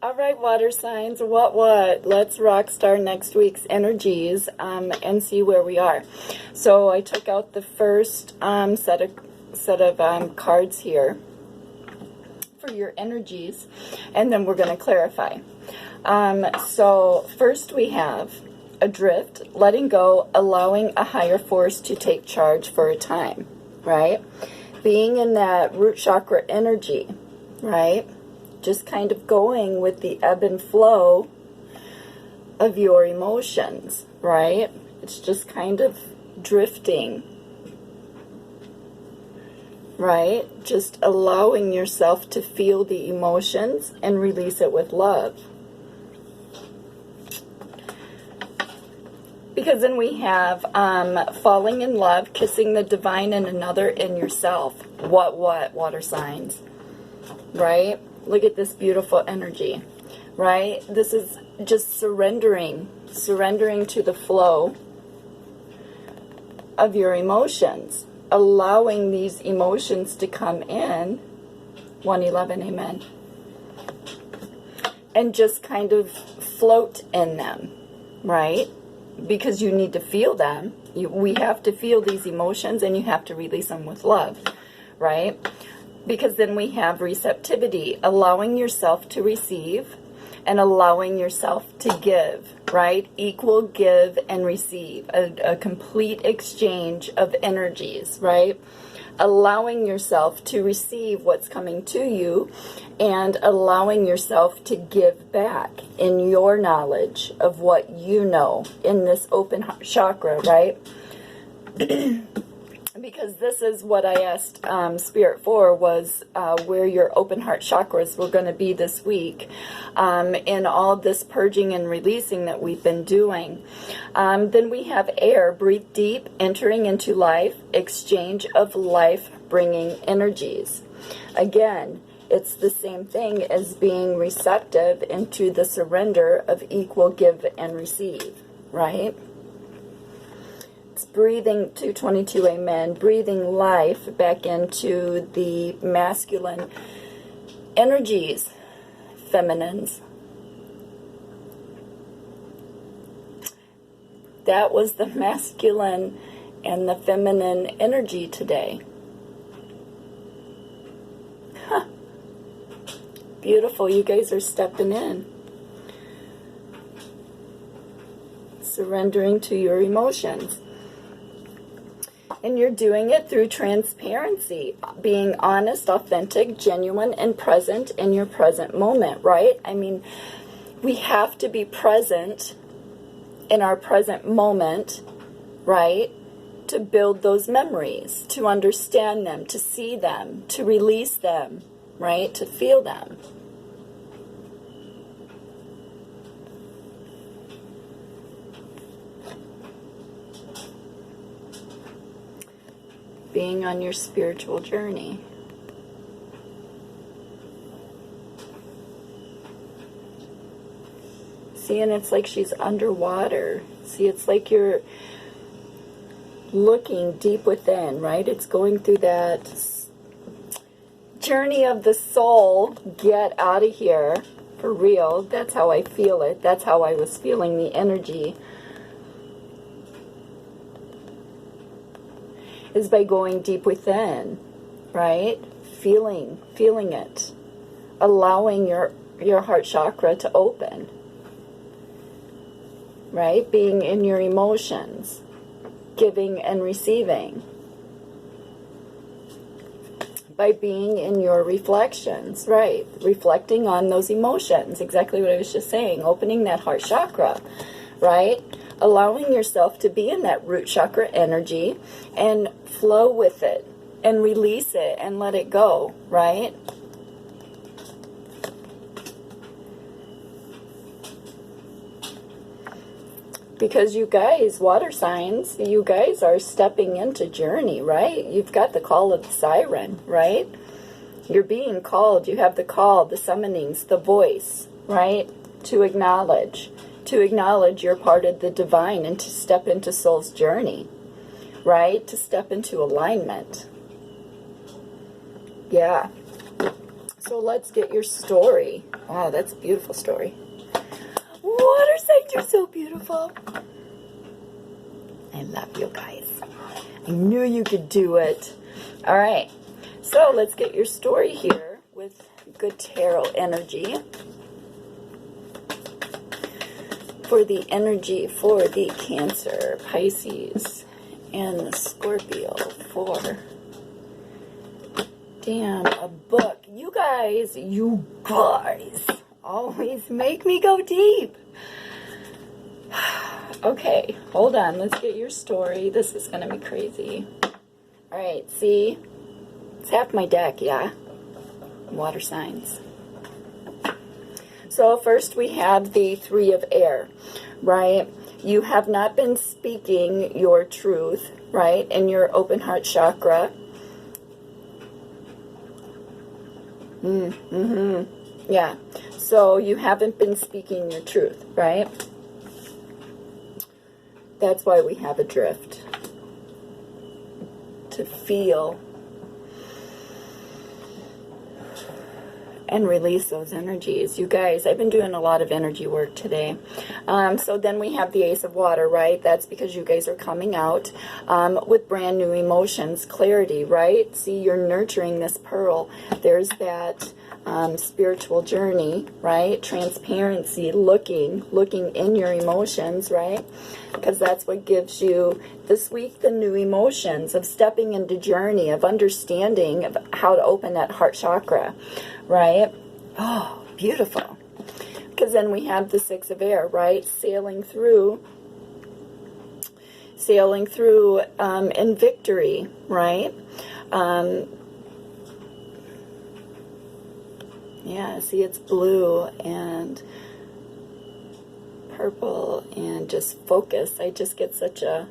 All right, water signs, what? Let's rock star next week's energies and see where we are. So I took out the first set of cards here for your energies, and then we're going to clarify. So first we have adrift, letting go, allowing a higher force to take charge for a time, right? Being in that root chakra energy, right? Just kind of going with the ebb and flow of your emotions, right? It's just kind of drifting, right? Just allowing yourself to feel the emotions and release it with love. Because then we have falling in love, kissing the divine in another, in yourself. What, water signs, right? Look at this beautiful energy, right? This is just surrendering to the flow of your emotions, allowing these emotions to come in, 111, amen, and just kind of float in them, right? Because you need to feel them. We have to feel these emotions, and you have to release them with love, right? Because then we have receptivity, allowing yourself to receive and allowing yourself to give, right? Equal give and receive, a complete exchange of energies, right? Allowing yourself to receive what's coming to you and allowing yourself to give back in your knowledge of what you know in this open heart chakra, right? Because this is what I asked Spirit for, was where your open heart chakras were going to be this week in all this purging and releasing that we've been doing. Then we have air, breathe deep, entering into life, exchange of life-bringing energies. Again, it's the same thing as being receptive into the surrender of equal give and receive, right? Breathing, 222, amen, breathing life back into the masculine energies, feminines. That was the masculine and the feminine energy today. Huh. Beautiful, you guys are stepping in. Surrendering to your emotions. And you're doing it through transparency, being honest, authentic, genuine, and present in your present moment, right? I mean, we have to be present in our present moment, right? To build those memories, to understand them, to see them, to release them, right? To feel them. Being on your spiritual journey. See, and it's like she's underwater. See, it's like you're looking deep within, right? It's going through that journey of the soul. Get out of here, for real. That's how I feel it. That's how I was feeling the energy. Is by going deep within, right? Feeling it. Allowing your heart chakra to open. Right? Being in your emotions. Giving and receiving. By being in your reflections, right? Reflecting on those emotions. Exactly what I was just saying. Opening that heart chakra, right? Allowing yourself to be in that root chakra energy and flow with it and release it and let it go, right? Because you guys, water signs, you guys are stepping into journey, right? You've got the call of the siren, right? You're being called. You have the call, the summonings, the voice, right? To acknowledge you're part of the divine and to step into soul's journey, right? To step into alignment. Yeah. So let's get your story. Wow, that's a beautiful story. Water signs are so beautiful. I love you guys. I knew you could do it. All right. So let's get your story here with good tarot energy. For the energy for the Cancer, Pisces, and the Scorpio for... Damn, a book. You guys always make me go deep. Okay, hold on. Let's get your story. This is going to be crazy. All right, see? It's half my deck, yeah? Water signs. So first we have the Three of Air, right? You have not been speaking your truth, right, in your open heart chakra. Yeah. So you haven't been speaking your truth, right? That's why we have a drift. To feel and release those energies. You guys, I've been doing a lot of energy work today. So then we have the Ace of Water, right? That's because you guys are coming out with brand new emotions, clarity, right? See, you're nurturing this pearl. There's that spiritual journey, right? Transparency, looking in your emotions, right? Because that's what gives you this week the new emotions of stepping into journey, of understanding of how to open that heart chakra, right? Oh, beautiful. Because then we have the Six of Air, right? Sailing through in victory, right? Yeah, see, it's blue and purple and just focus. I just get such a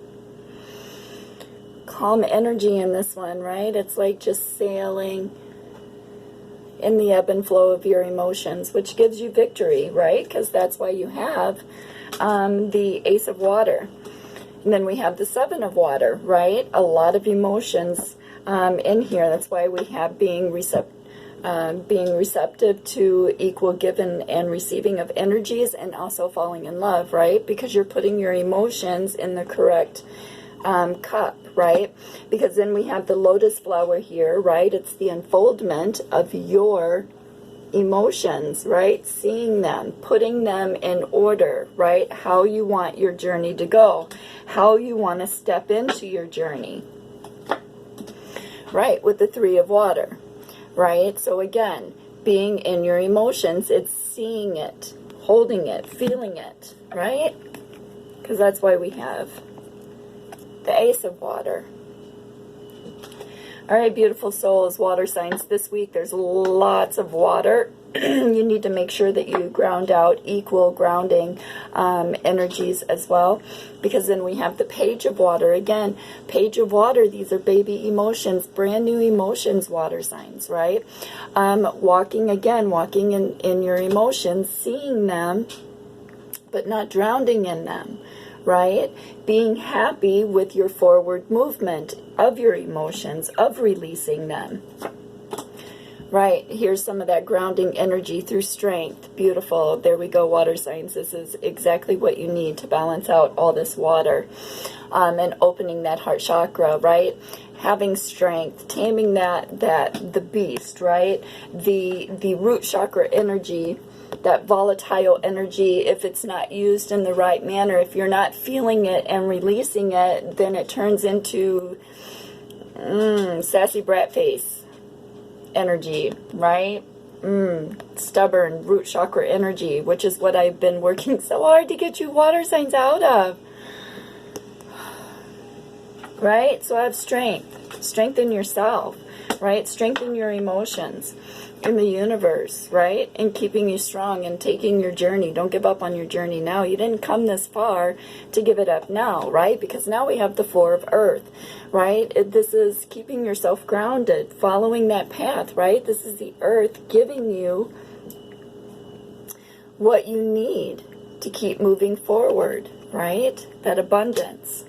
calm energy in this one, right? It's like just sailing in the ebb and flow of your emotions, which gives you victory, right? Because that's why you have the Ace of Water. And then we have the Seven of Water, right? A lot of emotions in here. That's why we have being receptive to equal giving and receiving of energies, and also falling in love, right? Because you're putting your emotions in the correct cup, right? Because then we have the lotus flower here, right? It's the unfoldment of your emotions, right? Seeing them, putting them in order, right? How you want your journey to go, how you want to step into your journey, right? With the Three of Water, right? So again, being in your emotions, it's seeing it, holding it, feeling it, right? Because that's why we have the Ace of Water. All right, beautiful souls, water signs. This week there's lots of water. You need to make sure that you ground out equal grounding energies as well, because then we have the Page of Water. Again, Page of Water, these are baby emotions, brand new emotions, water signs, right? Walking in your emotions, seeing them, but not drowning in them, right? Being happy with your forward movement of your emotions, of releasing them. Right, here's some of that grounding energy through strength. Beautiful. There we go, water signs. This is exactly what you need to balance out all this water. And opening that heart chakra, right? Having strength, taming the beast, right? The root chakra energy, that volatile energy, if it's not used in the right manner, if you're not feeling it and releasing it, then it turns into sassy brat face energy, right? Stubborn root chakra energy, which is what I've been working so hard to get you water signs out of, right? So have strength. Strengthen yourself, right? Strengthen your emotions in the universe, right? And keeping you strong and taking your journey. Don't give up on your journey now. You didn't come this far to give it up now, right? Because now we have the Four of Earth, right? This is keeping yourself grounded, following that path, right? This is the Earth giving you what you need to keep moving forward, right? That abundance.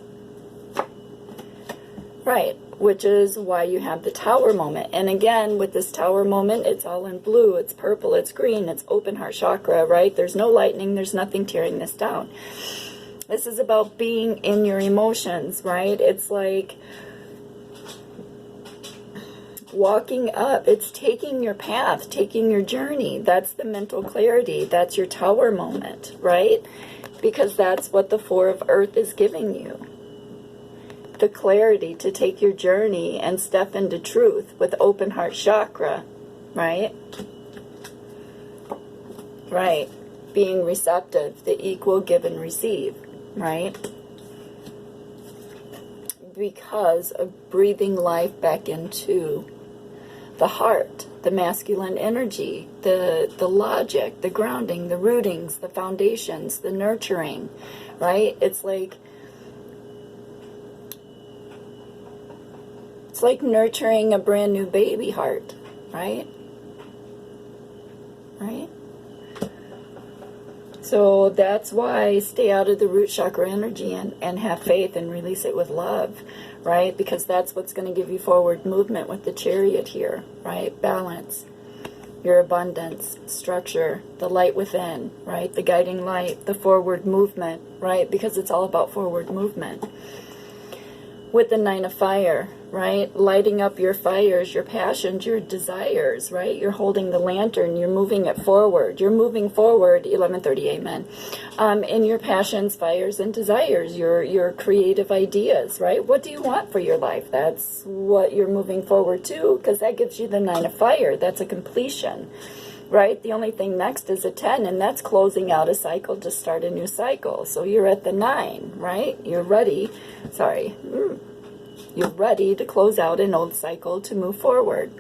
Right. which is why you have the tower moment. And again, with this tower moment, it's all in blue, it's purple, it's green, it's open heart chakra, right? There's no lightning, there's nothing tearing this down. This is about being in your emotions, right? It's like walking up. It's taking your path, taking your journey. That's the mental clarity. That's your tower moment, right? Because that's what the Four of Earth is giving you. The clarity to take your journey and step into truth with open heart chakra, right? Right. Being receptive, the equal give and receive, right? Because of breathing life back into the heart, the masculine energy, the logic, the grounding, the rootings, the foundations, the nurturing, right? It's like nurturing a brand new baby heart, right? Right? So that's why stay out of the root chakra energy and have faith and release it with love, right? Because that's what's going to give you forward movement with the chariot here, right? Balance, your abundance, structure, the light within, right? The guiding light, the forward movement, right? Because it's all about forward movement. With the Nine of Fire, right? Lighting up your fires, your passions, your desires, right? You're holding the lantern, you're moving it forward. You're moving forward, 11:30, amen. In your passions, fires, and desires, your creative ideas, right? What do you want for your life? That's what you're moving forward to, because that gives you the Nine of Fire. That's a completion, right? The only thing next is a 10, and that's closing out a cycle to start a new cycle. So you're at the 9, right? You're ready. You're ready to close out an old cycle to move forward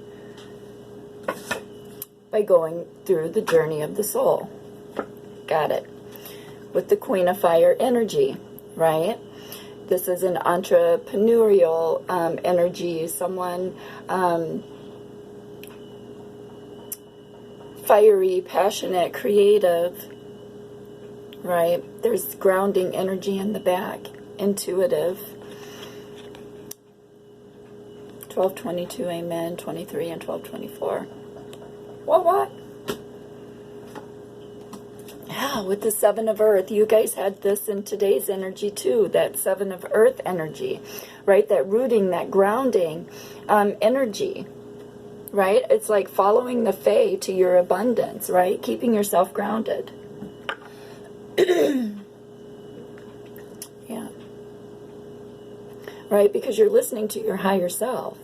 by going through the journey of the soul. Got it. With the Queen of Fire energy, right? This is an entrepreneurial energy, someone fiery, passionate, creative, right? There's grounding energy in the back, intuitive. 12:22, amen. 23 and 12:24. What? Yeah, with the Seven of Earth, you guys had this in today's energy too, that Seven of Earth energy, right? That rooting, that grounding energy, right? It's like following the Fae to your abundance, right? Keeping yourself grounded. Yeah. Right? Because you're listening to your higher self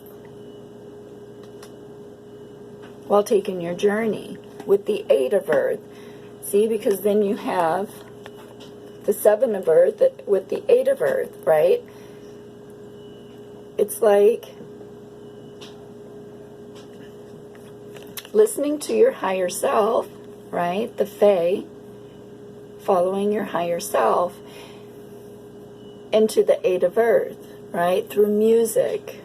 while taking your journey with the Eight of Earth. See, because then you have the Seven of Earth with the Eight of Earth, right? It's like listening to your higher self, right? The Fae, following your higher self into the Eight of Earth, right? Through music,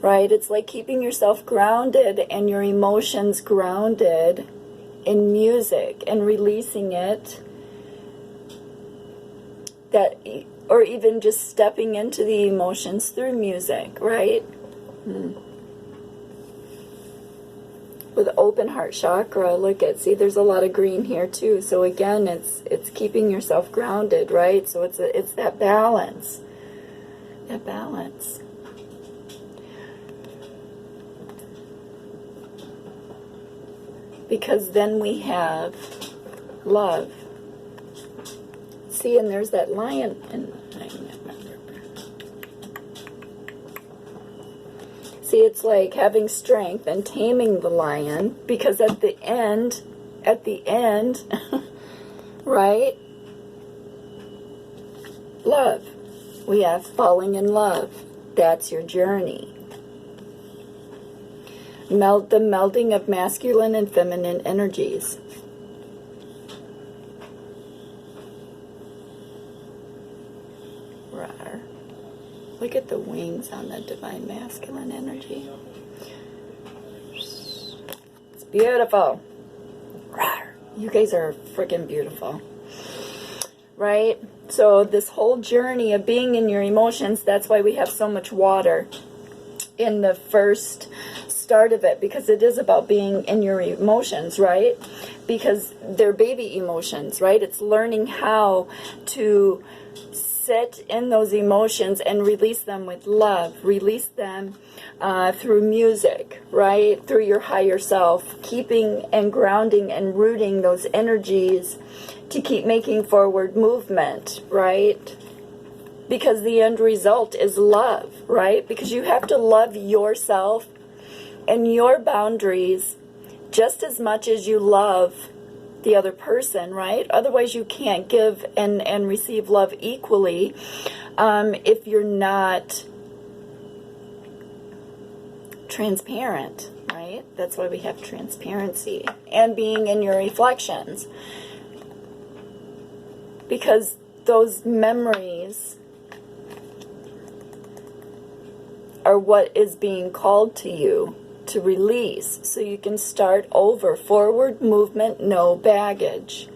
right? It's like keeping yourself grounded and your emotions grounded in music and releasing it, that, or even just stepping into the emotions through music, right? With open heart chakra, look at, see, there's a lot of green here too. So again, it's keeping yourself grounded, right? So it's that balance, because then we have love. See, and there's that lion, and see, it's like having strength and taming the lion, because at the end, right? Love. We have falling in love. That's your journey. The melding of masculine and feminine energies. Rawr. Look at the wings on the divine masculine energy. It's beautiful. Rawr. You guys are freaking beautiful. Right? So this whole journey of being in your emotions, that's why we have so much water in the first start of it, because it is about being in your emotions, right? Because they're baby emotions, right? It's learning how to sit in those emotions and release them with love, release them through music, right? Through your higher self, keeping and grounding and rooting those energies to keep making forward movement, right? Because the end result is love, right? Because you have to love yourself and your boundaries just as much as you love the other person, right? Otherwise you can't give and receive love equally if you're not transparent, right? That's why we have transparency and being in your reflections. Because those memories are what is being called to you to release, so you can start over. Forward movement, no baggage.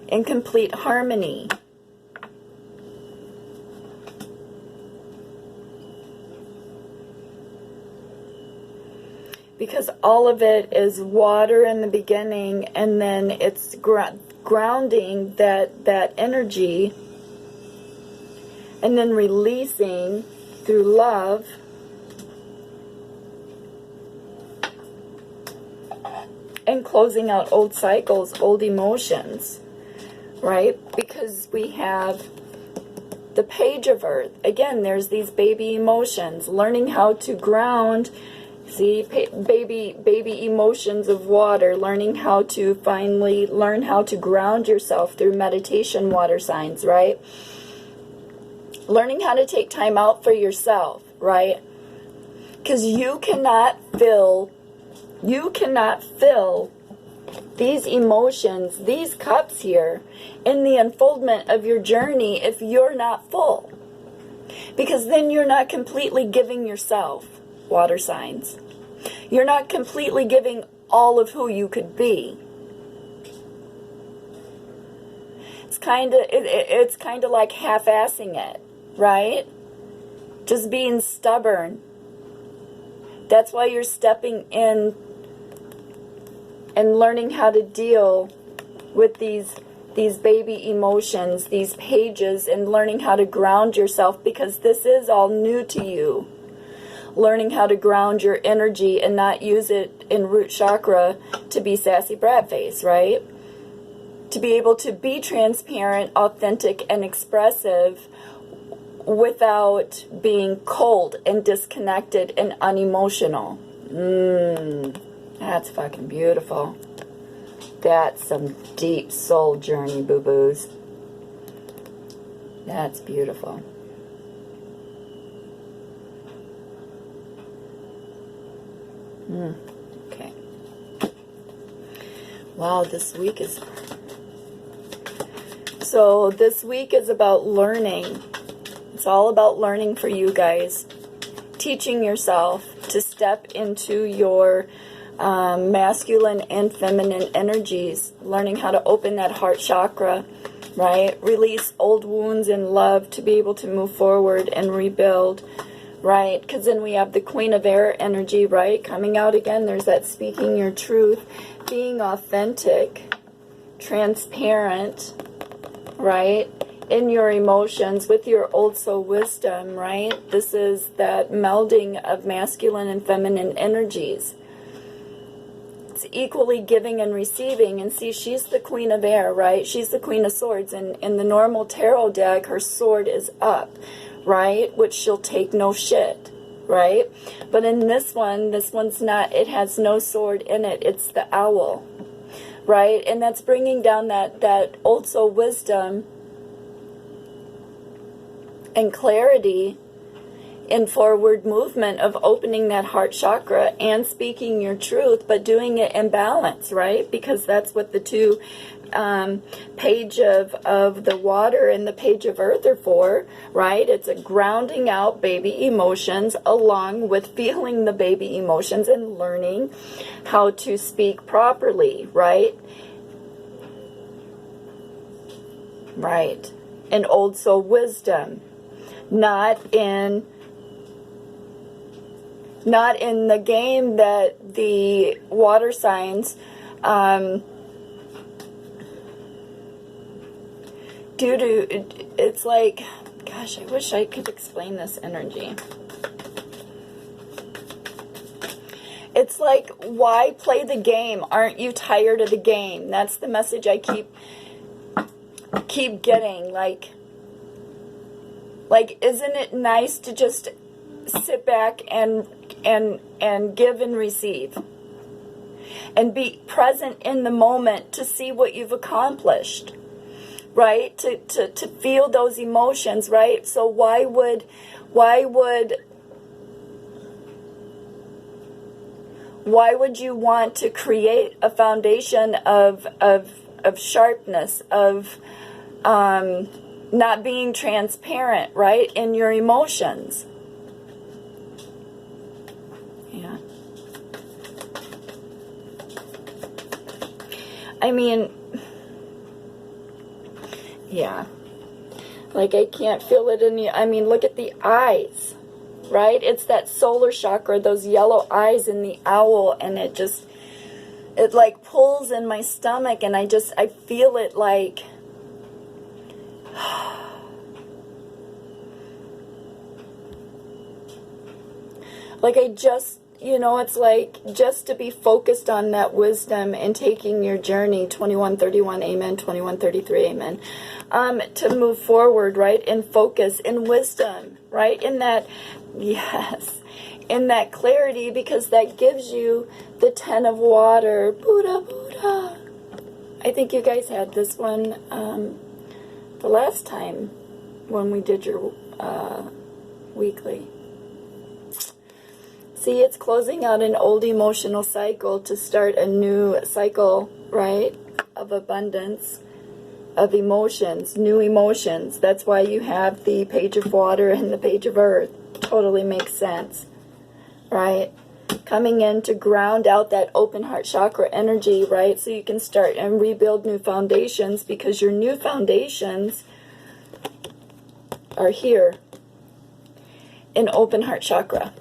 In complete harmony. Because all of it is water in the beginning, and then it's grounding that energy, and then releasing through love, and closing out old cycles, old emotions, right? Because we have the Page of Earth. Again, there's these baby emotions, learning how to ground. See, baby emotions of water, learning how to finally learn how to ground yourself through meditation, water signs, right? Learning how to take time out for yourself, right? Because you cannot fill these emotions, these cups here, in the unfoldment of your journey if you're not full. Because then you're not completely giving yourself, water signs. You're not completely giving all of who you could be. It's kind of like half-assing it, right? Just being stubborn. That's why you're stepping in and learning how to deal with these baby emotions, these pages, and learning how to ground yourself, because this is all new to you. Learning how to ground your energy and not use it in root chakra to be sassy brat face, right? To be able to be transparent, authentic, and expressive without being cold and disconnected and unemotional. That's fucking beautiful. That's some deep soul journey, boo-boos. That's beautiful. Okay. Wow, this week is... So this week is about learning. It's all about learning for you guys. Teaching yourself to step into your masculine and feminine energies. Learning how to open that heart chakra, right? Release old wounds in love to be able to move forward and rebuild, right? Because then we have the Queen of Air energy, right? Coming out again. There's that speaking your truth, being authentic, transparent, right? In your emotions with your old soul wisdom, right? This is that melding of masculine and feminine energies. It's equally giving and receiving. And see, she's the Queen of Air, right? She's the Queen of Swords. And in the normal tarot deck, her sword is up, right? Which she'll take no shit, right? But in this one's not, it has no sword in it. It's the owl, right? And that's bringing down that old soul wisdom and clarity in forward movement of opening that heart chakra and speaking your truth, but doing it in balance, right? Because that's what the two page of the water and the page of earth are for, right? It's a grounding out baby emotions along with feeling the baby emotions and learning how to speak properly, right? Right. in old soul wisdom, not in the game that the water signs due to. It's like, gosh, I wish I could explain this energy. It's like, why play the game? Aren't you tired of the game? That's the message I keep getting. Like, isn't it nice to just sit back and give and receive, and be present in the moment to see what you've accomplished, right? To feel those emotions, right? So why would you want to create a foundation of sharpness, of not being transparent, right, in your emotions? Yeah. I mean, yeah. Like, I can't feel it in you. I mean, look at the eyes, right? It's that solar chakra, those yellow eyes in the owl, and it like pulls in my stomach, and I feel it like, like I just, it's like just to be focused on that wisdom and taking your journey, 2131, amen, 2133, amen, to move forward, right, in focus, in wisdom, right, in that, yes, in that clarity, because that gives you the 10 of water, Buddha, Buddha. I think you guys had this one the last time when we did your weekly. See, it's closing out an old emotional cycle to start a new cycle, right, of abundance, of emotions, new emotions. That's why you have the Page of Water and the Page of Earth. Totally makes sense, right? Coming in to ground out that open heart chakra energy, right? So you can start and rebuild new foundations, because your new foundations are here in open heart chakra.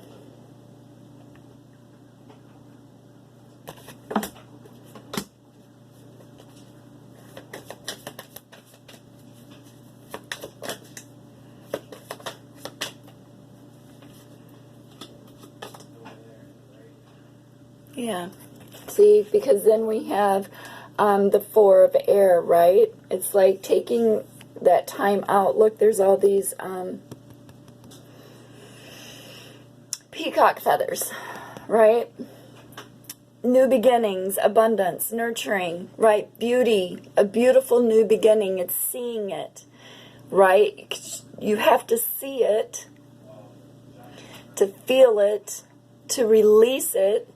Yeah, see, because then we have the 4 of air, right? It's like taking that time out. Look, there's all these peacock feathers, right? New beginnings, abundance, nurturing, right? Beauty, a beautiful new beginning. It's seeing it, right? You have to see it, to feel it, to release it,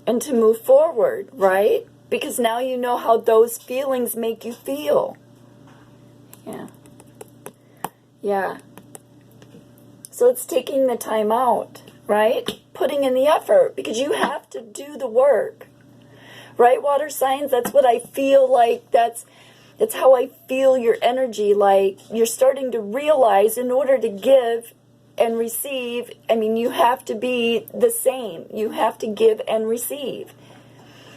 and to move forward, right? Because now you know how those feelings make you feel. Yeah. Yeah. So it's taking the time out, right? Putting in the effort, because you have to do the work. Right, water signs? That's what I feel like. That's how I feel your energy. Like, you're starting to realize, in order to give and receive, I mean, you have to be the same. You have to give and receive.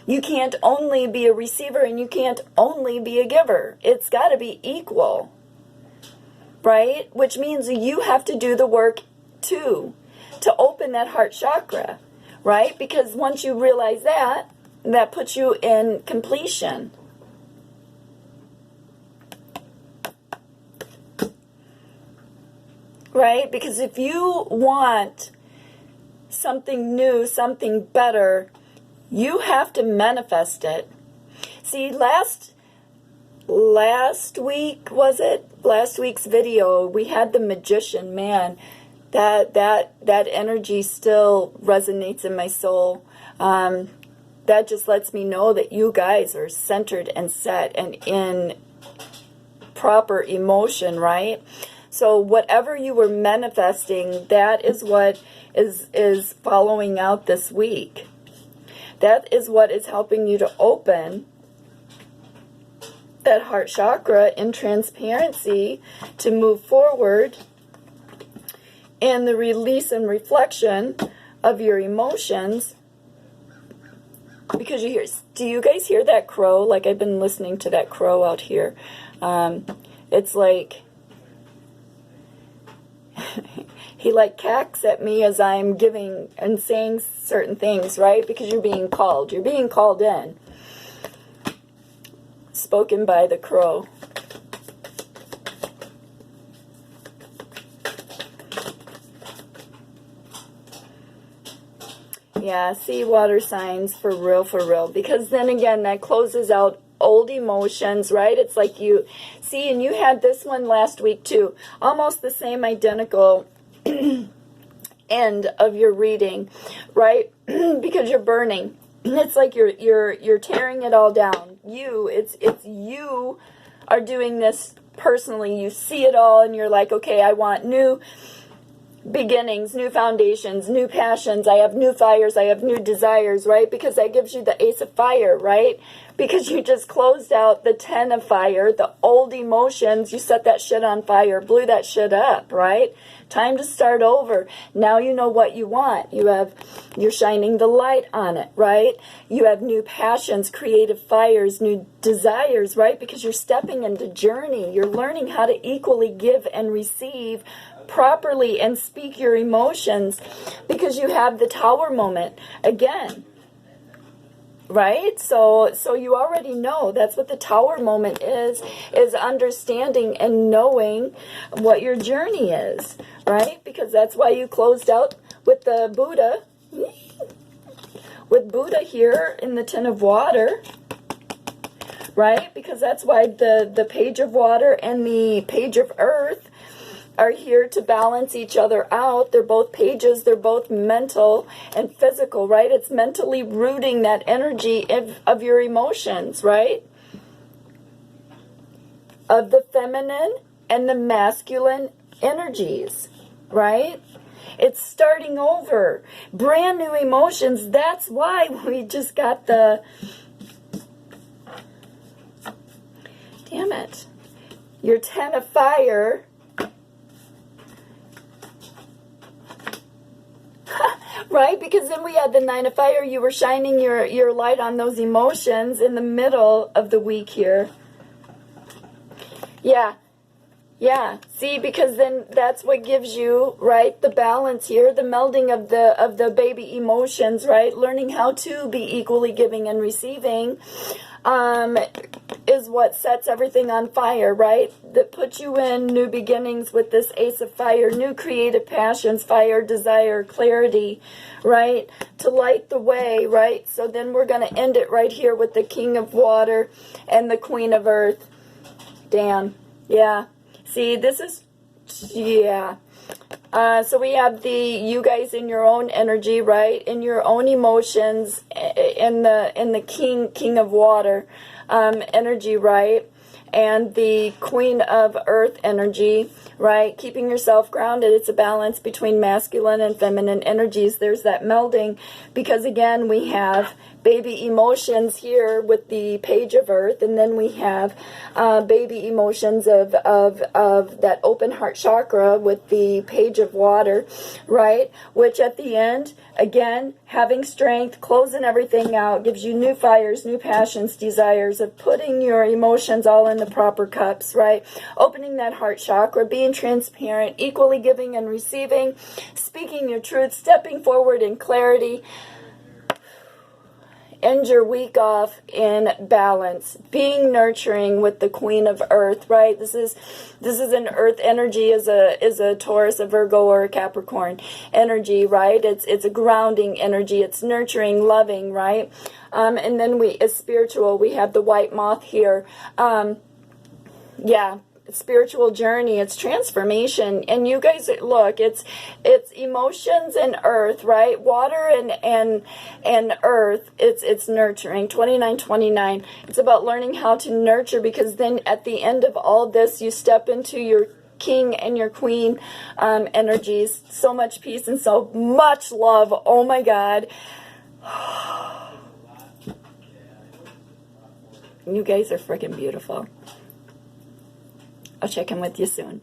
You can't only be a receiver, and you can't only be a giver. It's got to be equal, right? Which means you have to do the work too, to open that heart chakra, right? Because once you realize that, that puts you in completion. Right? Because if you want something new, something better, you have to manifest it. See, last week, was it? Last week's video, we had the magician. Man, that energy still resonates in my soul. That just lets me know that you guys are centered and set and in proper emotion, right? So whatever you were manifesting, that is what is following out this week. That is what is helping you to open that heart chakra in transparency to move forward in the release and reflection of your emotions. Because you hear, do you guys hear that crow? Like, I've been listening to that crow out here. It's like he like cacks at me as I'm giving and saying certain things, right? Because you're being called. You're being called in. Spoken by the crow. Yeah, see, water signs, for real. Because then again, that closes out old emotions, right? It's like you, see, and you had this one last week too. Almost the same identical end of your reading, right? Because you're burning. It's like you're tearing it all down. It's you are doing this personally. You see it all and you're like, okay, I want new beginnings, new foundations, new passions. I have new fires. I have new desires, right? Because that gives you the Ace of Fire, right? Because you just closed out the 10 of fire, the old emotions. You set that shit on fire, blew that shit up, right? Time to start over. Now you know what you want. You're shining the light on it, right? You have new passions, creative fires, new desires, right? Because you're stepping into journey. You're learning how to equally give and receive properly and speak your emotions, because you have the tower moment again, right? So you already know that's what the tower moment is understanding and knowing what your journey is, right? Because that's why you closed out with the Buddha, with Buddha here in the Ten of Water, right? Because that's why the Page of Water and the Page of Earth are here to balance each other out. They're both pages. They're both mental and physical, right? It's mentally rooting that energy of your emotions, right? Of the feminine and the masculine energies, right? It's starting over. Brand new emotions. That's why we just got the... Damn it. Your 10 of fire... Right? Because then we had the 9 of fire. You were shining your light on those emotions in the middle of the week here. Yeah. See, because then that's what gives you, right, the balance here, the melding of the baby emotions, right? Learning how to be equally giving and receiving is what sets everything on fire, right? That puts you in new beginnings with this Ace of Fire, new creative passions, fire, desire, clarity, right? To light the way, right? So then we're going to end it right here with the King of Water and the Queen of Earth. Damn. Yeah. See, this is, yeah. So we have you guys in your own energy, right? In your own emotions, in the King of Water energy, right? And the Queen of Earth energy, right? Keeping yourself grounded. It's a balance between masculine and feminine energies. There's that melding, because again, we have baby emotions here with the Page of Earth, and then we have baby emotions of that open heart chakra with the Page of Water, right? Which at the end, again, having strength, closing everything out, gives you new fires, new passions, desires of putting your emotions all in the proper cups, right? Opening that heart chakra, being transparent, equally giving and receiving, speaking your truth, stepping forward in clarity. End your week off in balance, being nurturing with the Queen of Earth, right? This is an Earth energy, is a Taurus, a Virgo, or a Capricorn energy, right? It's a grounding energy. It's nurturing, loving, right? And then as spiritual, we have the white moth here. Yeah. Spiritual journey, it's transformation, and you guys look, it's emotions and earth, right? Water and earth, it's nurturing. 2929, it's about learning how to nurture, because then at the end of all this, you step into your king and your queen energies. So much peace and so much love. Oh my God. You guys are freaking beautiful. I'll check in with you soon.